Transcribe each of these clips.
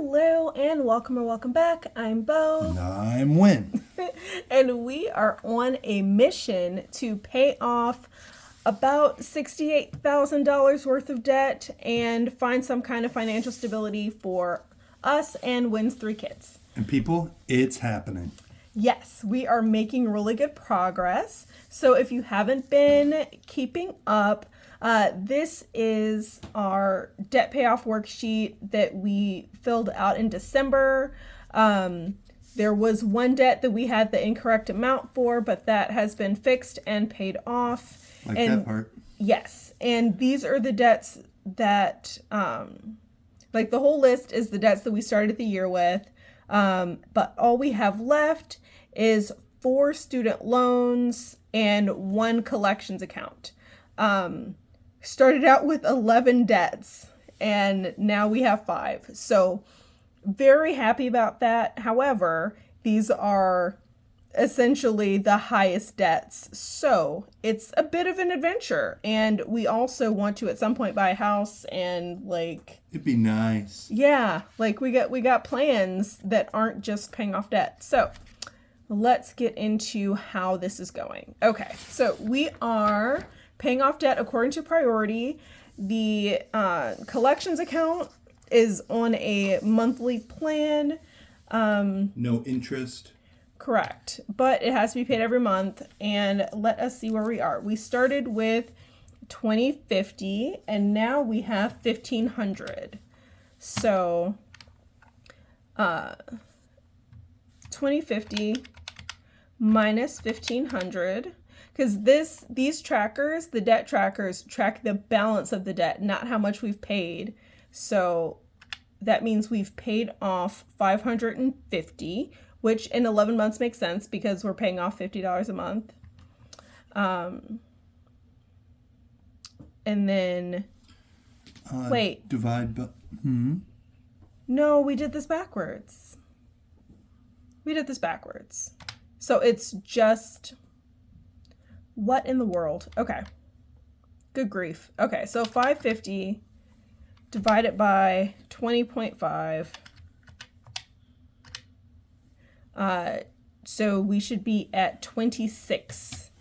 Hello and welcome or welcome back. I'm Bo. And I'm Win. And we are on a mission to pay off about $68,000 worth of debt and find some kind of financial stability for us and Win's 3 kids. And people, it's happening. Yes, we are making really good progress. So if you haven't been keeping up, this is our debt payoff worksheet that we filled out in December. There was one debt that we had the incorrect amount for, but that has been fixed and paid off. Like and that part. Yes, and these are the debts that, like the whole list is the debts that we started the year with. But all we have left is 4 student loans and 1 collections account. Started out with 11 debts and now we have 5. So very happy about that. However, these are essentially the highest debts. So it's a bit of an adventure. And we also want to at some point buy a house and like... It'd be nice. Yeah, like we got plans that aren't just paying off debt. So let's get into how this is going. Okay, so we are paying off debt according to priority. The collections account is on a monthly plan. No interest. Correct, but it has to be paid every month. And let us see where we are. We started with $2,050 and now we have $1,500. So $2,050 minus $1,500, because these trackers, the debt trackers, track the balance of the debt, not how much we've paid. So that means we've paid off $550, which in 11 months makes sense because we're paying off $50 a month. And then, wait. Divide by... No, we did this backwards. So it's just... What in the world? Okay. Good grief. Okay, so 550 divided by 20.5. So we should be at 26.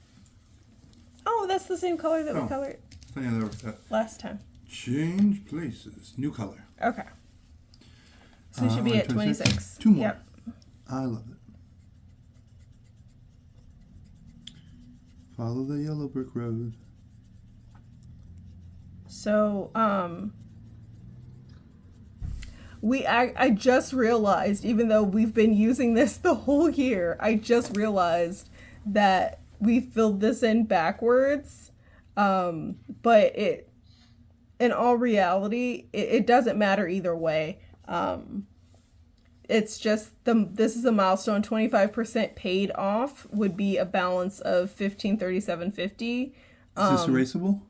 Oh, that's the same color that we colored last time. Change places. New color. Okay. So we should be at 26. 2 more. Yep. I love it. Follow the yellow brick road. So, I just realized, even though we've been using this the whole year, I just realized that we filled this in backwards. But in all reality, it doesn't matter either way. It's just this is a milestone. 25% paid off would be a balance of $1,537.50. Is this erasable?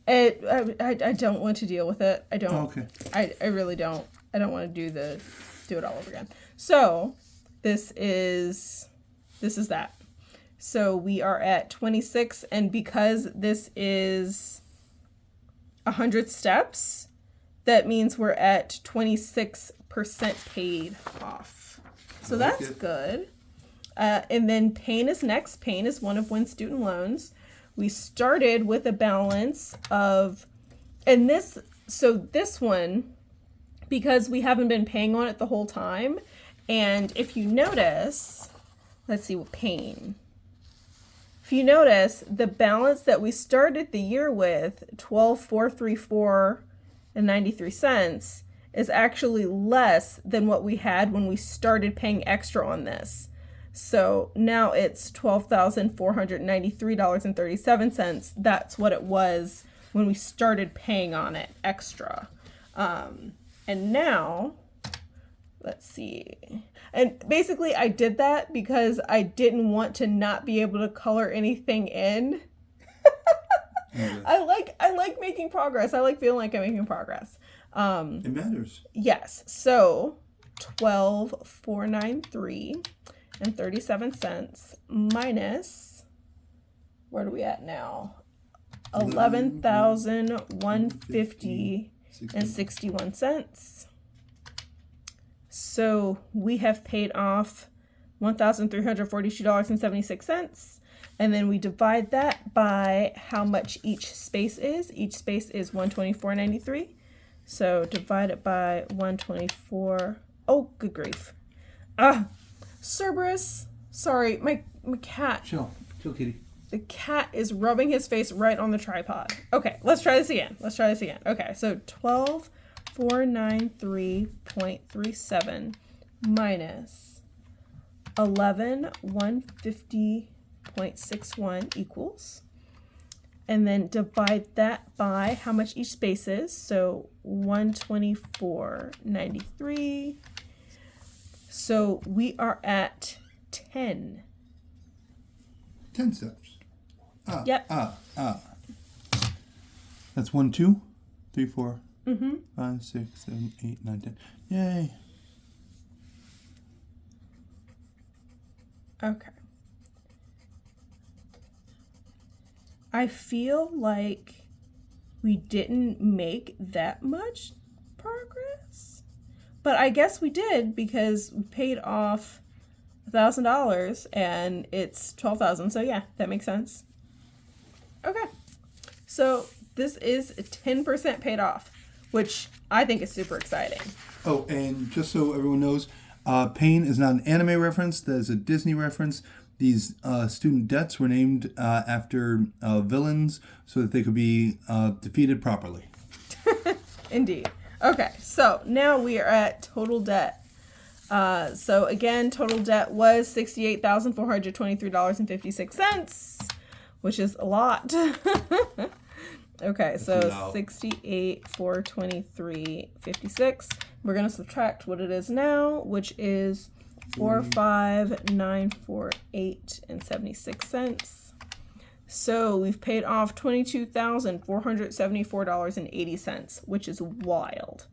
I don't want to deal with it. I don't. Oh, okay. I really don't. I don't want to do it all over again. So this is that. So we are at 26, and because this is 100 steps, that means we're at 26% paid off. So that's good. And then Payne is next. Payne is one of Win's student loans. We started with a balance of, and this one, because we haven't been paying on it the whole time. And if you notice, let's see what Payne. If you notice, the balance that we started the year with, $12,434.93, is actually less than what we had when we started paying extra on this. So now it's $12,493.37. That's what it was when we started paying on it extra. And now, let's see. And basically I did that because I didn't want to not be able to color anything in. I like making progress. I like feeling like I'm making progress. It matters. Yes. So $12,493.37 minus, where are we at now? $11,150.61. So we have paid off $1,342.76. And then we divide that by how much each space is. Each space is $124.93. So divide it by 124. Oh, good grief. Cerberus. Sorry, my cat. Chill, kitty. The cat is rubbing his face right on the tripod. Okay, let's try this again. Okay, so 12,493.37 minus 11,150.61 equals. And then divide that by how much each space is. So 124.93. So we are at 10. 10 steps. Yep. That's 1, 2, 3, 4, Mm-hmm. 5, 6, 7, 8, 9, 10. Yay. Okay. I feel like we didn't make that much progress, but I guess we did because we paid off $1,000 and it's $12,000. So yeah, that makes sense. Okay. So this is 10% paid off, which I think is super exciting. Oh, and just so everyone knows, Pain is not an anime reference. That is a Disney reference. These student debts were named after villains so that they could be defeated properly. Indeed. Okay, so now we are at total debt. So again, total debt was $68,423.56, which is a lot. Okay, so 68,423.56. We're gonna subtract what it is now, which is 45,948.76. So we've paid off $22,474.80, which is wild.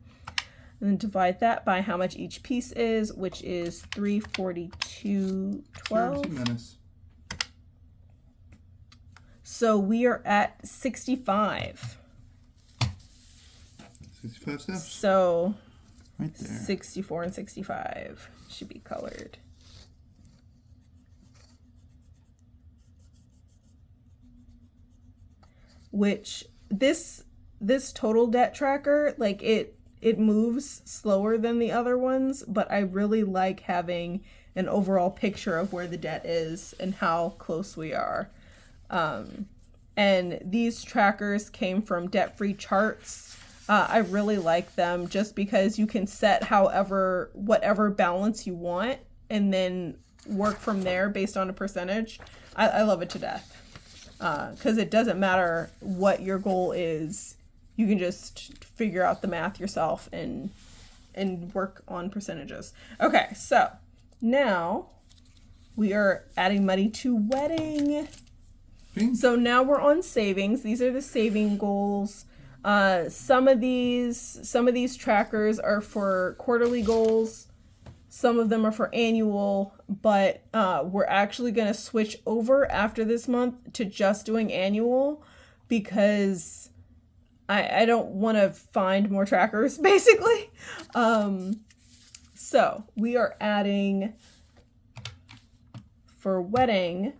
And then divide that by how much each piece is, which is $342.12. So we are at 65. 65 steps. So right there. 64 and 65 should be colored. Which this total debt tracker, like it moves slower than the other ones, but I really like having an overall picture of where the debt is and how close we are. And these trackers came from Debt Free Charts. I really like them just because you can set whatever balance you want and then work from there based on a percentage. I love it to death. Because it doesn't matter what your goal is. You can just figure out the math yourself and work on percentages. Okay, so now we are adding money to wedding. So now we're on savings. These are the saving goals. Some of these trackers are for quarterly goals. Some of them are for annual, but we're actually going to switch over after this month to just doing annual because I don't want to find more trackers, basically. So we are adding for wedding,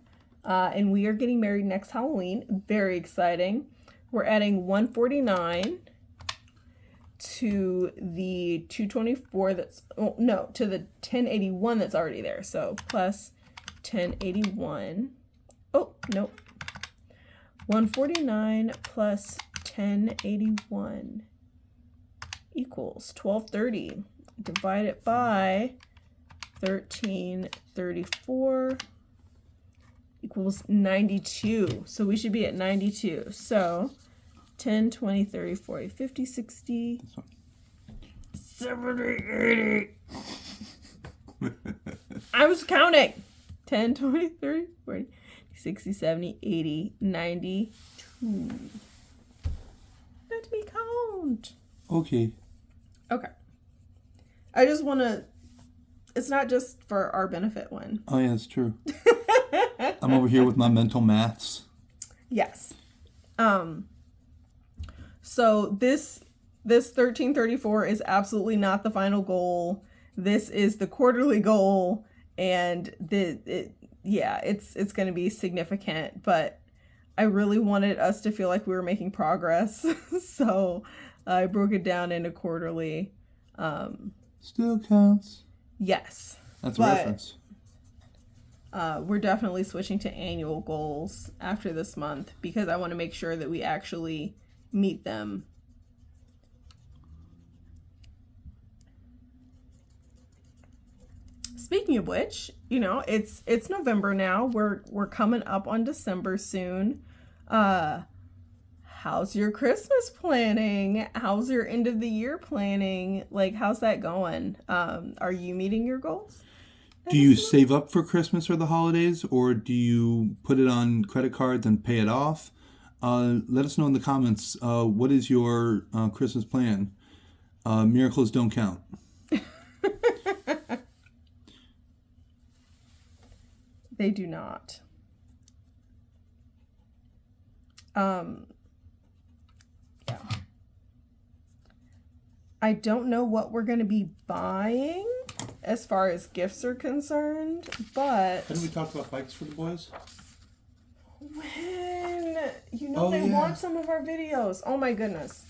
and we are getting married next Halloween. Very exciting. We're adding 149 to the 224 to the 1081 that's already there. So plus 1081. Oh, nope. 149 plus 1081 equals 1230. Divide it by 1334 equals 92. So we should be at 92. So 10, 20, 30, 40, 50, 60, 70, 80. I was counting. 10, 20, 30, 40, 60, 70, 80, 92. Let me count. Okay. Okay. I just want to... It's not just for our benefit one. Oh, yeah, that's true. I'm over here with my mental maths. Yes. So this 1334 is absolutely not the final goal. this is the quarterly goal, and it's going to be significant, but I really wanted us to feel like we were making progress. So I broke it down into quarterly. Still counts. Yes. That's a reference. We're definitely switching to annual goals after this month because I want to make sure that we actually meet them. Speaking of which, it's November now. We're coming up on December soon. How's your Christmas planning? How's your end of the year planning? Like, how's that going? Are you meeting your goals? Do you save up for Christmas or the holidays, or do you put it on credit cards and pay it off? Let us know in the comments. What is your Christmas plan? Miracles don't count. They do not. Yeah. I don't know what we're going to be buying as far as gifts are concerned, but... Didn't we talk about bikes for the boys? When? They want some of our videos. Oh my goodness.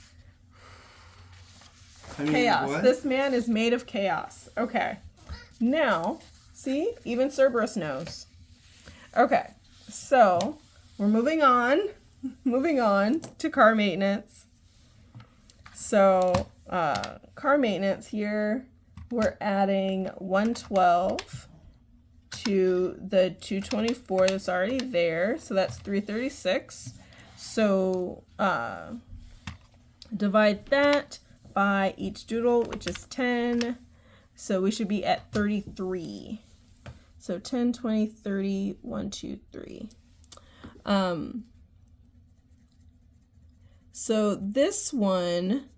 Chaos. What? This man is made of chaos. Okay. Now, see? Even Cerberus knows. Okay. So, we're moving on. Moving on to car maintenance. So, car maintenance here, we're adding 112 to the 224 that's already there. So that's 336. So divide that by each doodle, which is 10. So we should be at 33. So 10, 20, 30, 1, 2, 3. So this one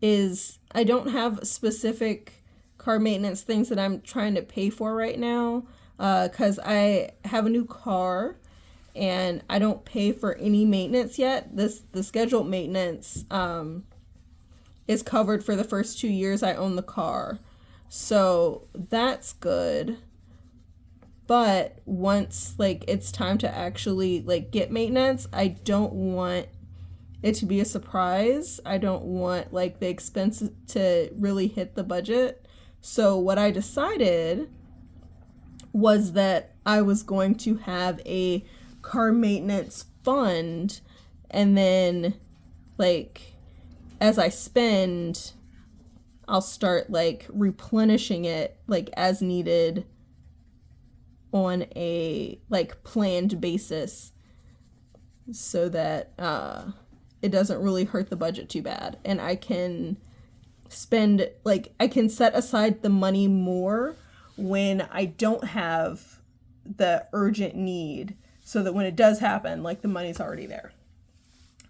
is, I don't have specific car maintenance things that I'm trying to pay for right now because I have a new car and I don't pay for any maintenance yet. The scheduled maintenance is covered for the first 2 years I own the car. So that's good. But once it's time to actually get maintenance, I don't want it to be a surprise. I don't want the expense to really hit the budget. So what I decided was that I was going to have a car maintenance fund, and then as I spend, I'll start replenishing it as needed on a planned basis so that it doesn't really hurt the budget too bad, and I can spend I can set aside the money more when I don't have the urgent need, so that when it does happen, the money's already there.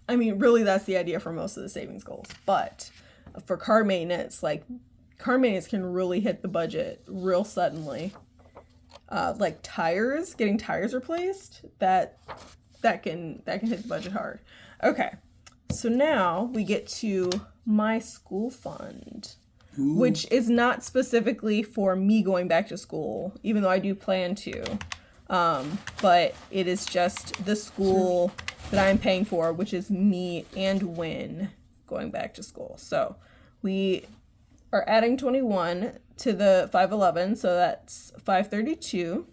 I mean, really, that's the idea for most of the savings goals. But for car maintenance, car maintenance can really hit the budget real suddenly. Tires, getting tires replaced, that can hit the budget hard. Okay. So now we get to my school fund, Ooh. Which is not specifically for me going back to school, even though I do plan to. But it is just the school that I'm paying for, which is me and Win going back to school. So we are adding 21 to the 511, so that's 532.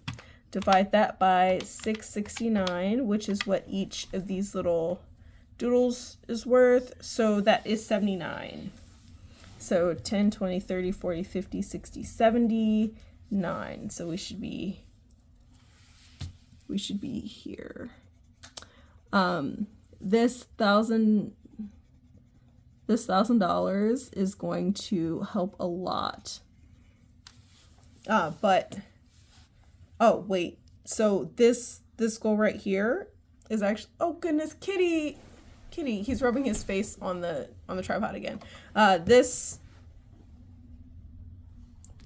Divide that by 669, which is what each of these little doodles is worth, so that is 79. So 10, 20, 30, 40, 50, 60, 70, 9. So we should be here. This $1,000 is going to help a lot. But oh wait, so this goal right here is actually, oh goodness, Kitty, he's rubbing his face on the tripod again. This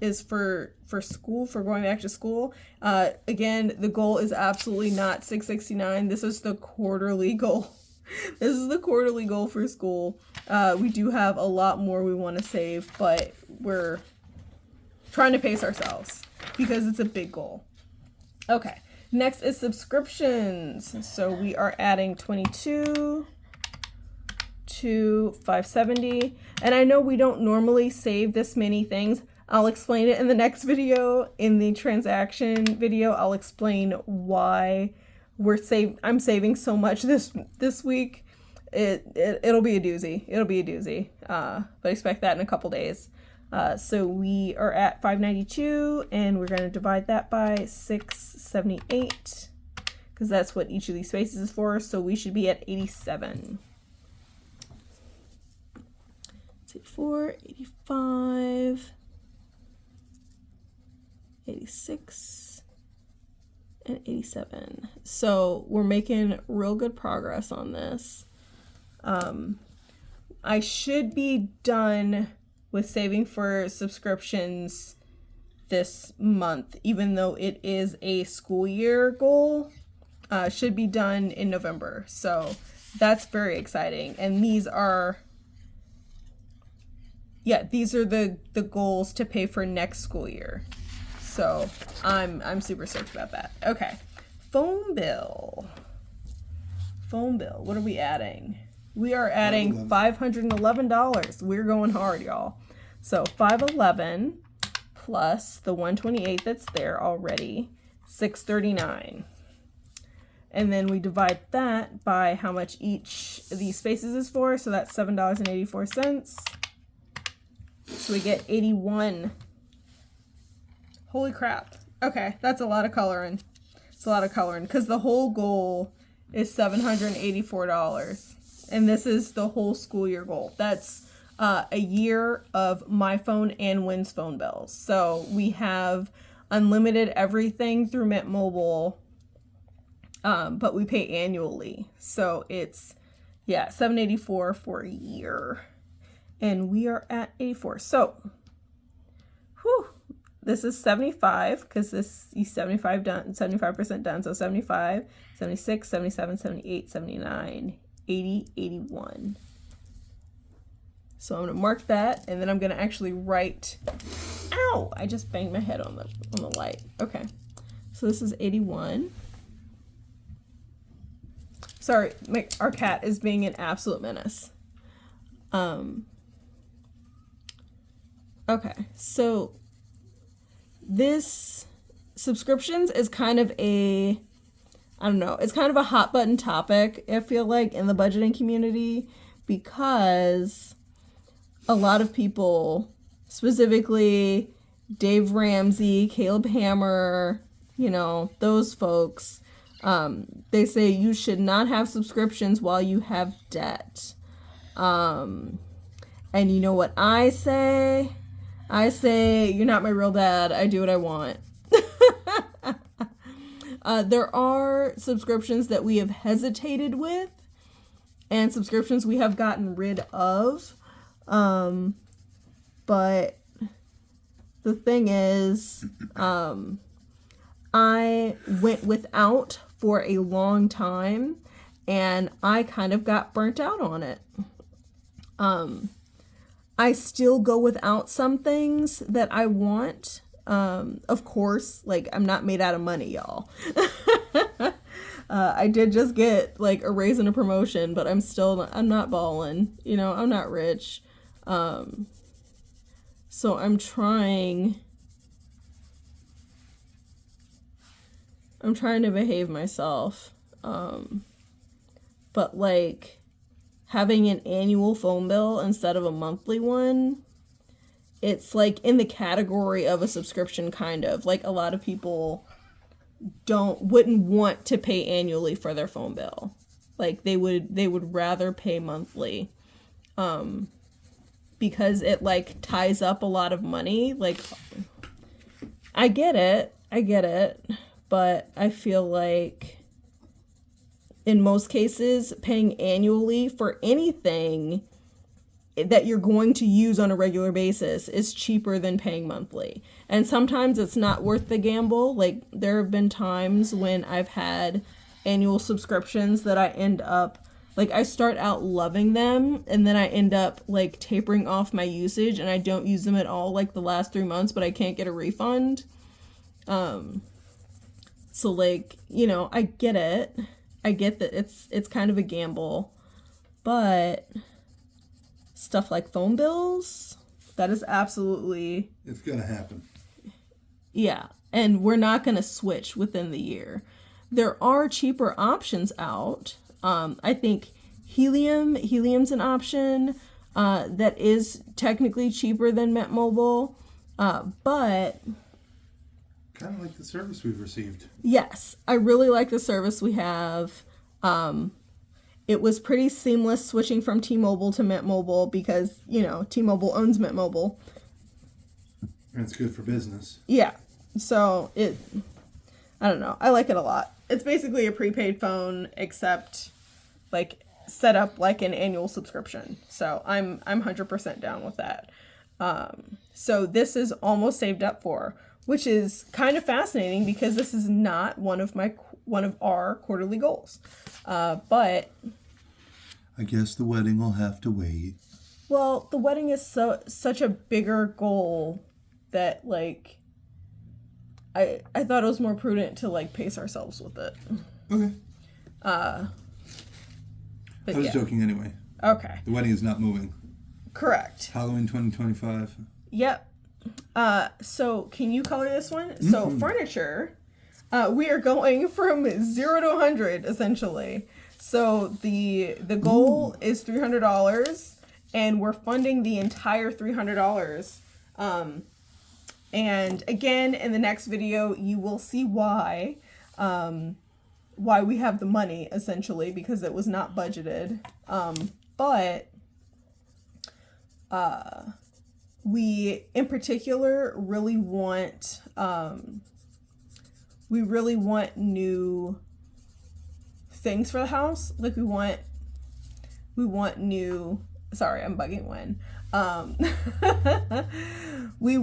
is for school, for going back to school. Again, the goal is absolutely not 669. This is the quarterly goal. This is the quarterly goal for school. We do have a lot more we want to save, but we're trying to pace ourselves because it's a big goal. Okay, next is subscriptions. So we are adding 22 to 570. And I know we don't normally save this many things. I'll explain it in the next video. In the transaction video, I'll explain why I'm saving so much this week. It'll be a doozy. It'll be a doozy. But expect that in a couple days. So we are at 592, and we're going to divide that by 678 because that's what each of these spaces is for. So we should be at 87. 84, 85, 86, and 87. So we're making real good progress on this. I should be done with saving for subscriptions this month, even though it is a school year goal. Should be done in November. So that's very exciting. And these are the goals to pay for next school year. So I'm super stoked about that. Okay. Phone bill. What are we adding? We are adding $511. We're going hard, y'all. So 511 plus the 128 that's there already, 639. And then we divide that by how much each of these spaces is for. So that's $7.84. So we get 81. Holy crap. Okay, that's a lot of coloring. It's a lot of coloring because the whole goal is $784. And this is the whole school year goal. That's a year of my phone and Wynn's phone bills. So we have unlimited everything through Mint Mobile, but we pay annually. So it's, $784 for a year. And we are at 84. So, this is 75 because this is 75 done, 75% done. So 75, 76, 77, 78, 79, 80, 81. So I'm going to mark that, and then I'm going to actually write, ow, I just banged my head on the light. Okay. So this is 81. Sorry, our cat is being an absolute menace. Okay, so this subscriptions is kind of it's kind of a hot button topic, I feel like, in the budgeting community, because a lot of people, specifically Dave Ramsey, Caleb Hammer, those folks, they say you should not have subscriptions while you have debt. And you know what I say? I say, you're not my real dad. I do what I want. There are subscriptions that we have hesitated with and subscriptions we have gotten rid of. But the thing is, I went without for a long time and I kind of got burnt out on it. I still go without some things that I want. Of course, I'm not made out of money, y'all. I did just get a raise and a promotion, but I'm not balling, I'm not rich. So I'm trying to behave myself. But having an annual phone bill instead of a monthly one, it's in the category of a subscription, kind of. A lot of people wouldn't want to pay annually for their phone bill. They would rather pay monthly, because it ties up a lot of money. I get it, but I feel in most cases, paying annually for anything that you're going to use on a regular basis is cheaper than paying monthly. And sometimes it's not worth the gamble. There have been times when I've had annual subscriptions that I end up Like, I start out loving them, and then I end up, like, tapering off my usage, and I don't use them at all, like, the last 3 months, but I can't get a refund. So, like, you know, I get it. I get that it's kind of a gamble. But stuff like phone bills, that is absolutely... It's going to happen. Yeah, and we're not going to switch within the year. There are cheaper options out. I think Helium's an option that is technically cheaper than Mint Mobile, but kind of like the service we've received. Yes, I really like the service we have. It was pretty seamless switching from T-Mobile to Mint Mobile because, you know, T-Mobile owns Mint Mobile. And it's good for business. Yeah, so I don't know, I like it a lot. It's basically a prepaid phone, except like set up like an annual subscription. So I'm 100% down with that. So this is almost saved up for, which is kind of fascinating because this is not one of our quarterly goals. But I guess the wedding will have to wait. Well, the wedding is such a bigger goal that like I thought it was more prudent to like pace ourselves with it. Okay. But I was joking anyway. Okay. The wedding is not moving. Correct. Halloween 2025. Yep. So can you color this one? Mm-hmm. So furniture, we are going from 0 to 100 essentially. So the goal is $300, and we're funding the entire $300. And again, in the next video, you will see why we have the money essentially, because it was not budgeted. But we in particular really want new things for the house. Like we want new, sorry, I'm bugging Wen. We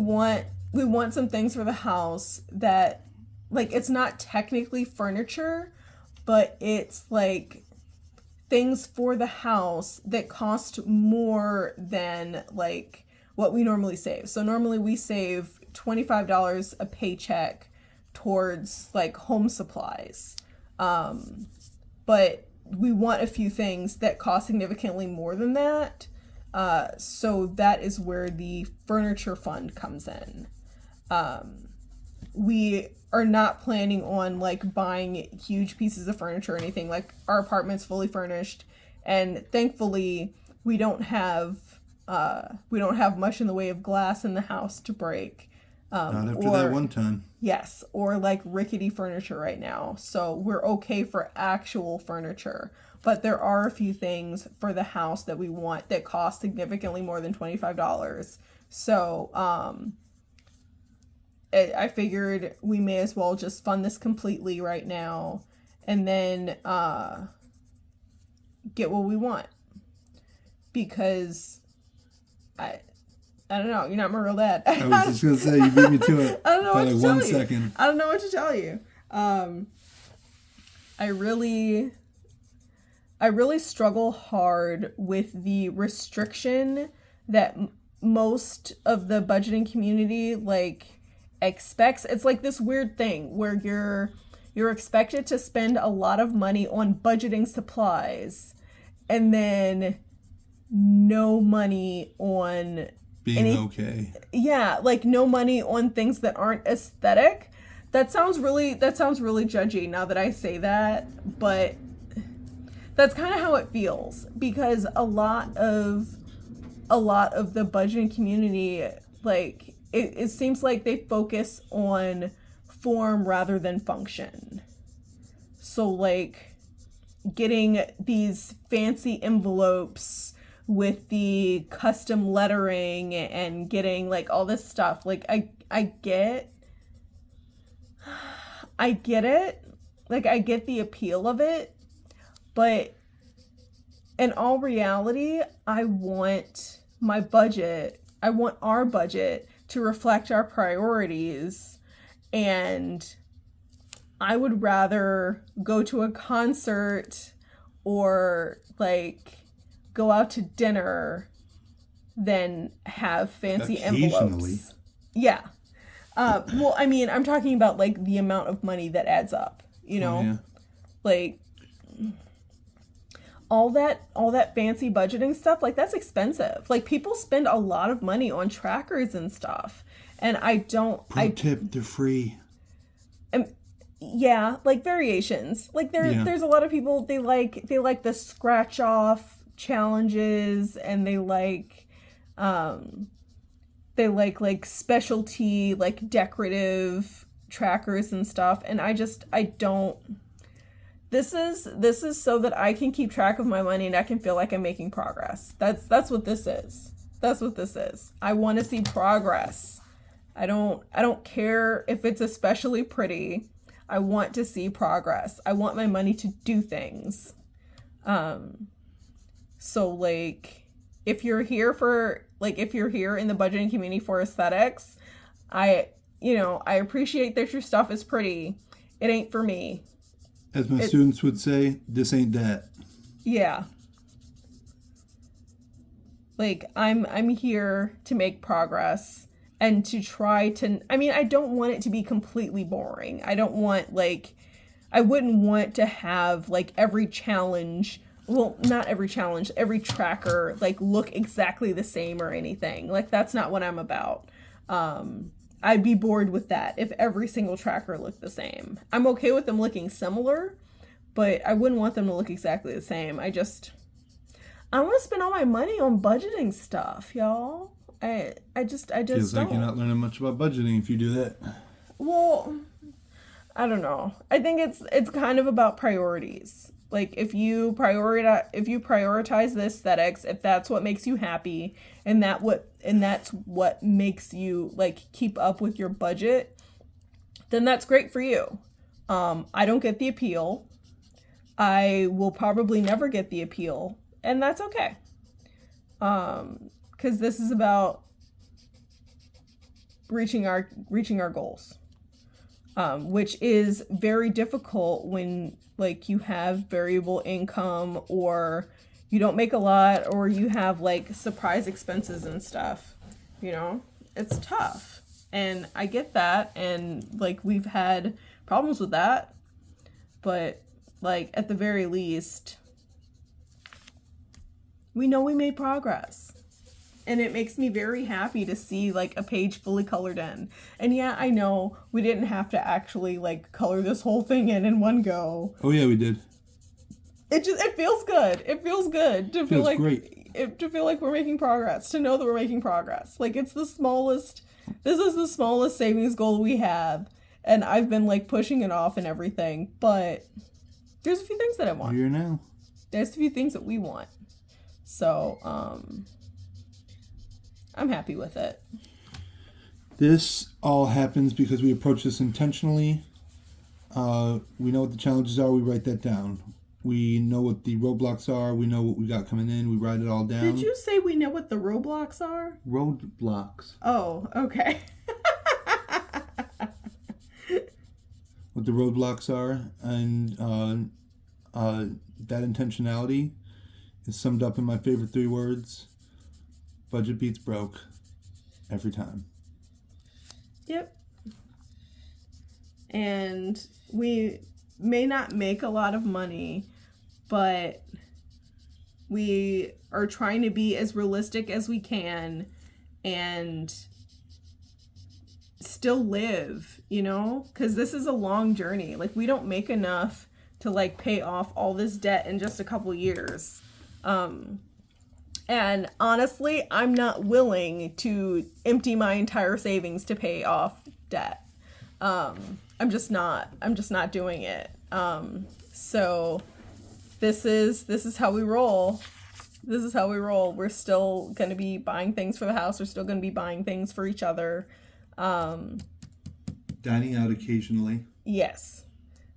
want some things for the house that, like, it's not technically furniture, but it's like things for the house that cost more than like what we normally save. So normally we save $25 a paycheck towards like home supplies. But we want a few things that cost significantly more than that. So that is where the furniture fund comes in. We are not planning on like buying huge pieces of furniture or anything. Like our apartment's fully furnished, and thankfully we don't have much in the way of glass in the house to break. Not after that one time. Yes, or like rickety furniture right now. So we're okay for actual furniture. But there are a few things for the house that we want that cost significantly more than $25. So I figured we may as well just fund this completely right now and then get what we want. Because I don't know. You're not my real dad. I was just going to say, you beat me to it. I don't know what to tell you. 1 second. I don't know what to tell you. I really struggle hard with the restriction that most of the budgeting community like expects. It's like this weird thing where you're expected to spend a lot of money on budgeting supplies and then no money on being okay. Yeah, like no money on things that aren't aesthetic. That sounds really judgy now that I say that, but that's kind of how it feels, because a lot of the budgeting community, like it seems like they focus on form rather than function. So like getting these fancy envelopes with the custom lettering and getting like all this stuff. Like I get it. Like I get the appeal of it, but in all reality, I want our budget to reflect our priorities, and I would rather go to a concert or like go out to dinner than have fancy Occasionally. envelopes. Yeah. Well, I mean, I'm talking about like the amount of money that adds up, you know? Oh, yeah. Like all that fancy budgeting stuff, like that's expensive. Like people spend a lot of money on trackers and stuff. And Pro tip, they're free. Yeah, like variations. Like there's a lot of people they like the scratch off challenges, and they like specialty like decorative trackers and stuff, and I don't. This is so that I can keep track of my money and I can feel like I'm making progress. That's what this is. That's what this is. I want to see progress. I don't care if it's especially pretty. I want to see progress. I want my money to do things. So like if you're here in the budgeting community for aesthetics, I appreciate that your stuff is pretty. It ain't for me. As my students would say, this ain't that. Yeah. Like I'm here to make progress and to try to, I mean, I don't want it to be completely boring. I wouldn't want to have like every challenge, well, not every challenge, every tracker like look exactly the same or anything. Like that's not what I'm about. I'd be bored with that if every single tracker looked the same. I'm okay with them looking similar, but I wouldn't want them to look exactly the same. I want to spend all my money on budgeting stuff, y'all. I just Feels don't. like you're not learning much about budgeting if you do that. Well, I don't know. I think it's kind of about priorities. Like if you prioritize the aesthetics, if that's what makes you happy, and that's what makes you like keep up with your budget, then that's great for you. I don't get the appeal. I will probably never get the appeal, and that's okay. Because this is about reaching our goals, which is very difficult when like you have variable income, or you don't make a lot, or you have like surprise expenses and stuff. You know, it's tough, and I get that, and like we've had problems with that, but like at the very least, we know we made progress. And it makes me very happy to see like a page fully colored in. And yeah, I know we didn't have to actually like color this whole thing in one go. Oh yeah, we did. It feels good. It feels good to feel like great. To feel like we're making progress, to know that we're making progress. Like this is the smallest savings goal we have, and I've been like pushing it off and everything, but there's a few things that I want. Here now. There's a few things that we want. So, I'm happy with it. This all happens because we approach this intentionally. We know what the challenges are. We write that down. We know what the roadblocks are. We know what we got coming in. We write it all down. Did you say we know what the roadblocks are? Roadblocks. Oh, okay. What the roadblocks are, and that intentionality is summed up in my favorite 3 words: budget beats broke every time. Yep. And we may not make a lot of money, but we are trying to be as realistic as we can and still live, you know? Because this is a long journey. Like, we don't make enough to, like, pay off all this debt in just a couple years. And honestly, I'm not willing to empty my entire savings to pay off debt. I'm just not doing it. So this is how we roll. This is how we roll. We're still going to be buying things for the house. We're still going to be buying things for each other. Dining out occasionally. Yes.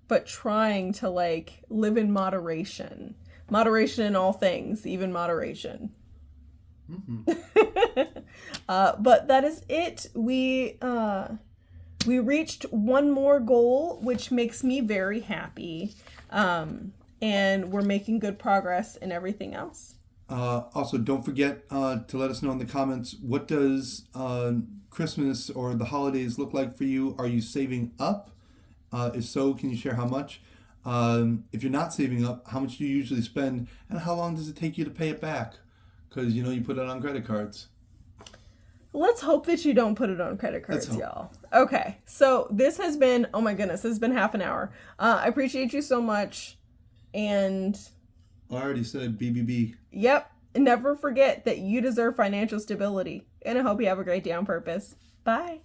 But trying to like live in moderation. Moderation in all things, even moderation. Mm-hmm. But that is it. We reached one more goal, which makes me very happy. and we're making good progress in everything else. Also, don't forget to let us know in the comments, what does Christmas or the holidays look like for you? Are you saving up? If so, can you share how much? If you're not saving up, how much do you usually spend? And how long does it take you to pay it back? Because, you put it on credit cards. Let's hope that you don't put it on credit cards, Let's hope. y'all. Okay, so this has been, oh my goodness, this has been half an hour. I appreciate you so much. And I already said BBB. yep, never forget that you deserve financial stability. And I hope you have a great day on purpose. Bye.